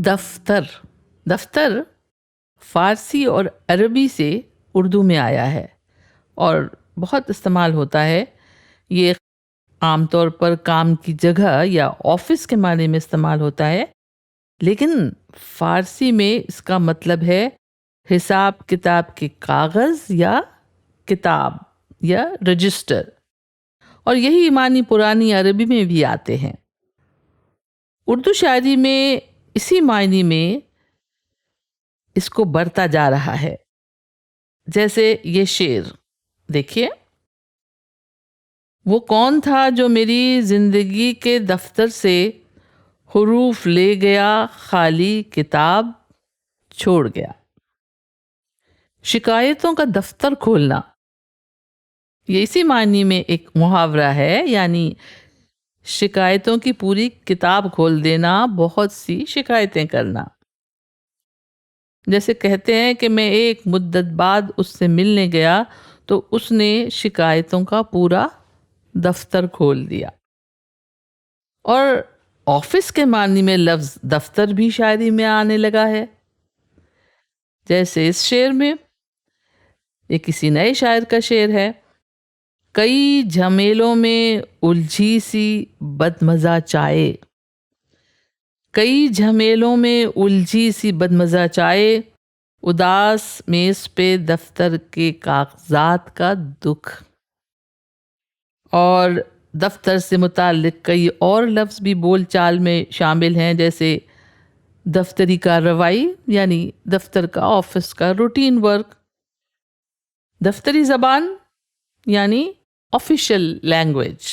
دفتر. دفتر فارسی اور عربی سے اردو میں آیا ہے اور بہت استعمال ہوتا ہے. یہ عام طور پر کام کی جگہ یا آفس کے معنی میں استعمال ہوتا ہے، لیکن فارسی میں اس کا مطلب ہے حساب کتاب کے کاغذ یا کتاب یا رجسٹر، اور یہی معنی پرانی عربی میں بھی آتے ہیں. اردو شاعری میں اسی معنی میں اس کو بڑھتا جا رہا ہے. جیسے یہ شعر دیکھیے: وہ کون تھا جو میری زندگی کے دفتر سے حروف لے گیا، خالی کتاب چھوڑ گیا. شکایتوں کا دفتر کھولنا، یہ اسی معنی میں ایک محاورہ ہے، یعنی شکایتوں کی پوری کتاب کھول دینا، بہت سی شکایتیں کرنا. جیسے کہتے ہیں کہ میں ایک مدت بعد اس سے ملنے گیا تو اس نے شکایتوں کا پورا دفتر کھول دیا. اور آفس کے معنی میں لفظ دفتر بھی شاعری میں آنے لگا ہے. جیسے اس شعر میں، یہ کسی نئے شاعر کا شعر ہے: کئی جھمیلوں میں الجھی سی بدمزہ چائے، کئی جھمیلوں میں الجھی سی بدمزہ چائے، اداس میز پہ دفتر کے کاغذات کا دکھ. اور دفتر سے متعلق کئی اور لفظ بھی بول چال میں شامل ہیں، جیسے دفتری کارروائی یعنی دفتر کا، آفس کا روٹین ورک. دفتری زبان یعنی آفیشیل لینگویج.